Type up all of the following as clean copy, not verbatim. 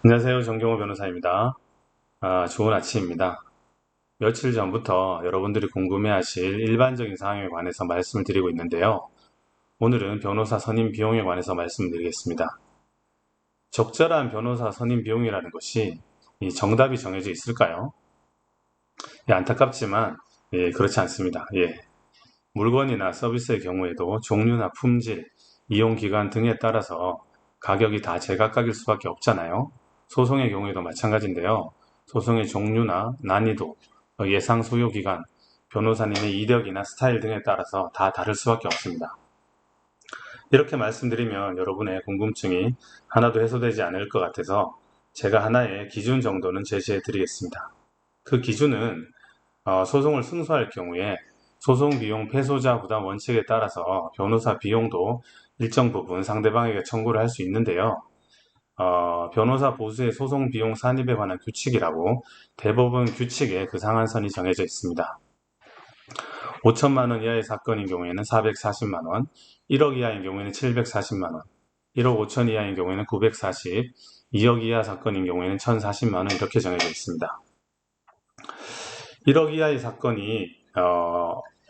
안녕하세요. 정경호 변호사입니다. 좋은 아침입니다. 며칠 전부터 여러분들이 궁금해하실 일반적인 사항에 관해서 말씀을 드리고 있는데요. 오늘은 변호사 선임 비용에 관해서 말씀드리겠습니다. 적절한 변호사 선임 비용이라는 것이 이 정답이 정해져 있을까요? 예, 안타깝지만 그렇지 않습니다. 물건이나 서비스의 경우에도 종류나 품질, 이용 기간 등에 따라서 가격이 다 제각각일 수밖에 없잖아요. 소송의 경우에도 마찬가지인데요. 소송의 종류나 난이도, 예상 소요 기간, 변호사님의 이력이나 스타일 등에 따라서 다 다를 수밖에 없습니다. 이렇게 말씀드리면 여러분의 궁금증이 하나도 해소되지 않을 것 같아서 제가 하나의 기준 정도는 제시해 드리겠습니다. 그 기준은 소송을 승소할 경우에 소송 비용 패소자 부담 원칙에 따라서 변호사 비용도 일정 부분 상대방에게 청구를 할 수 있는데요. 변호사 보수의 소송 비용 산입에 관한 규칙이라고 대법원 규칙에 그 상한선이 정해져 있습니다. 5천만 원 이하의 사건인 경우에는 440만 원, 1억 이하인 경우에는 740만 원, 1억 5천 이하인 경우에는 940, 2억 이하 사건인 경우에는 1,040만 원 이렇게 정해져 있습니다. 1억 이하의 사건이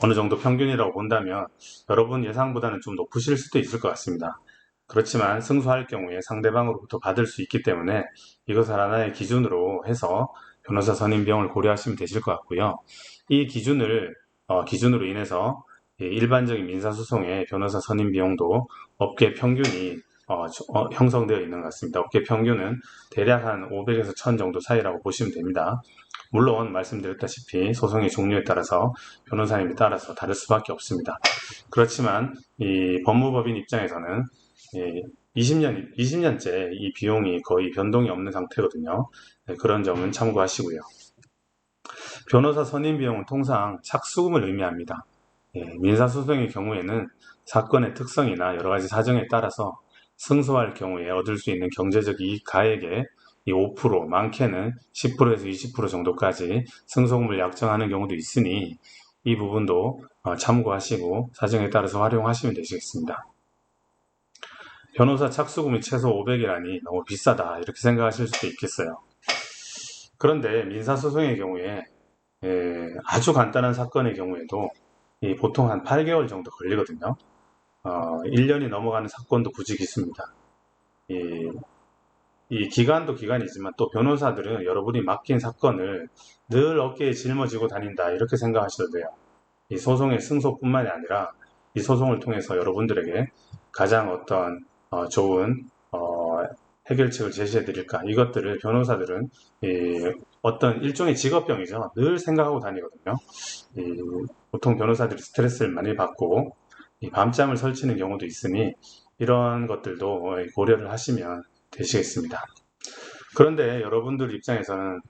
어느 정도 평균이라고 본다면 여러분 예상보다는 좀 높으실 수도 있을 것 같습니다. 그렇지만 승소할 경우에 상대방으로부터 받을 수 있기 때문에 이것을 하나의 기준으로 해서 변호사 선임 비용을 고려하시면 되실 것 같고요. 이 기준으로 인해서 일반적인 민사소송의 변호사 선임 비용도 업계 평균이 형성되어 있는 것 같습니다. 업계 평균은 대략 한 500에서 1000 정도 사이라고 보시면 됩니다. 물론 말씀드렸다시피 소송의 종류에 따라서 변호사님에 따라서 다를 수밖에 없습니다. 그렇지만 이 법무법인 입장에서는 20년째 이 비용이 거의 변동이 없는 상태거든요. 그런 점은 참고하시고요. 변호사 선임 비용은 통상 착수금을 의미합니다. 민사소송의 경우에는 사건의 특성이나 여러 가지 사정에 따라서 승소할 경우에 얻을 수 있는 경제적 이익 가액의 이 5%, 많게는 10%에서 20% 정도까지 승소금을 약정하는 경우도 있으니 이 부분도 참고하시고 사정에 따라서 활용하시면 되시겠습니다. 변호사 착수금이 최소 500이라니 너무 비싸다 이렇게 생각하실 수도 있겠어요. 그런데 민사소송의 경우에 아주 간단한 사건의 경우에도 보통 한 8개월 정도 걸리거든요. 1년이 넘어가는 사건도 굳이 있습니다. 이 기간도 기간이지만 또 변호사들은 여러분이 맡긴 사건을 늘 어깨에 짊어지고 다닌다 이렇게 생각하셔도 돼요. 이 소송의 승소뿐만이 아니라 이 소송을 통해서 여러분들에게 가장 어떤 좋은 해결책을 제시해 드릴까 이것들을 변호사들은 어떤 일종의 직업병이죠. 늘 생각하고 다니거든요. 보통 변호사들이 스트레스를 많이 받고 밤잠을 설치는 경우도 있으니 이런 것들도 고려를 하시면 되시겠습니다. 그런데 여러분들 입장에서는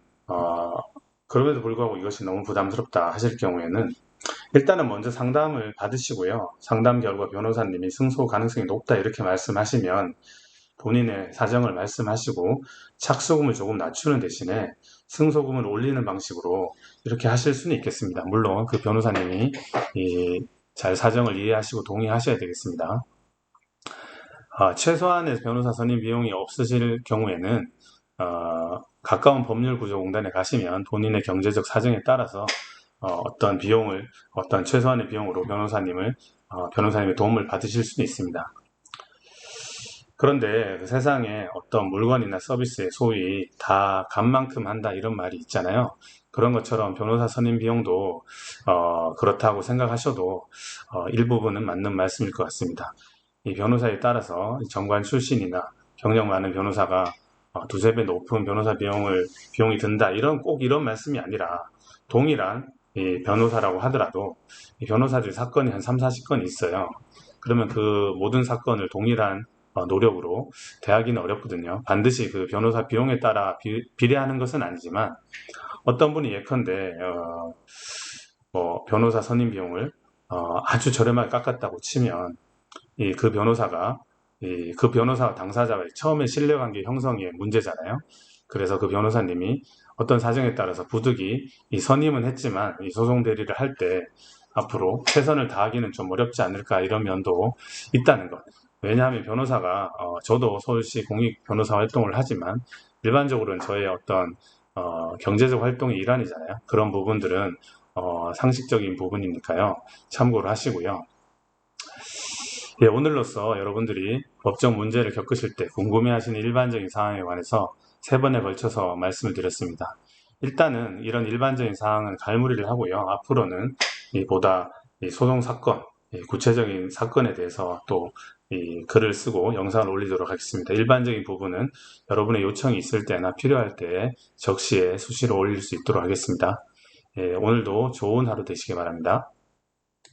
그럼에도 불구하고 이것이 너무 부담스럽다 하실 경우에는 일단은 먼저 상담을 받으시고요. 상담 결과 변호사님이 승소 가능성이 높다 이렇게 말씀하시면 본인의 사정을 말씀하시고 착수금을 조금 낮추는 대신에 승소금을 올리는 방식으로 이렇게 하실 수는 있겠습니다. 물론 그 변호사님이 잘 사정을 이해하시고 동의하셔야 되겠습니다. 최소한의 변호사 선임 비용이 없으실 경우에는 가까운 법률구조공단에 가시면 본인의 경제적 사정에 따라서 어떤 최소한의 비용으로 변호사님의 도움을 받으실 수도 있습니다. 그런데 그 세상에 어떤 물건이나 서비스의 소위 다 값만큼 한다 이런 말이 있잖아요. 그런 것처럼 변호사 선임 비용도 그렇다고 생각하셔도 일부분은 맞는 말씀일 것 같습니다. 이 변호사에 따라서 정관 출신이나 경력 많은 변호사가 두세 배 높은 변호사 비용이 든다 꼭 이런 말씀이 아니라 동일한 이 변호사라고 하더라도 이 변호사들 사건이 한 3, 40건이 있어요. 그러면 그 모든 사건을 동일한 노력으로 대하기는 어렵거든요. 반드시 그 변호사 비용에 따라 비례하는 것은 아니지만 어떤 분이 예컨대 변호사 선임 비용을 아주 저렴하게 깎았다고 치면 그 변호사 당사자가 처음에 신뢰관계 형성이 문제잖아요. 그래서 그 변호사님이 어떤 사정에 따라서 부득이 이 선임은 했지만 이 소송 대리를 할 때 앞으로 최선을 다하기는 좀 어렵지 않을까 이런 면도 있다는 것. 왜냐하면 변호사가 저도 서울시 공익 변호사 활동을 하지만 일반적으로는 저의 어떤 경제적 활동의 일환이잖아요. 그런 부분들은 상식적인 부분이니까요. 참고를 하시고요. 예, 오늘로써 여러분들이 법적 문제를 겪으실 때 궁금해하시는 일반적인 사항에 관해서 세 번에 걸쳐서 말씀을 드렸습니다. 일단은 이런 일반적인 사항은 갈무리를 하고요. 앞으로는 보다 소송 사건, 구체적인 사건에 대해서 또 글을 쓰고 영상을 올리도록 하겠습니다. 일반적인 부분은 여러분의 요청이 있을 때나 필요할 때 적시에 수시로 올릴 수 있도록 하겠습니다. 예, 오늘도 좋은 하루 되시기 바랍니다.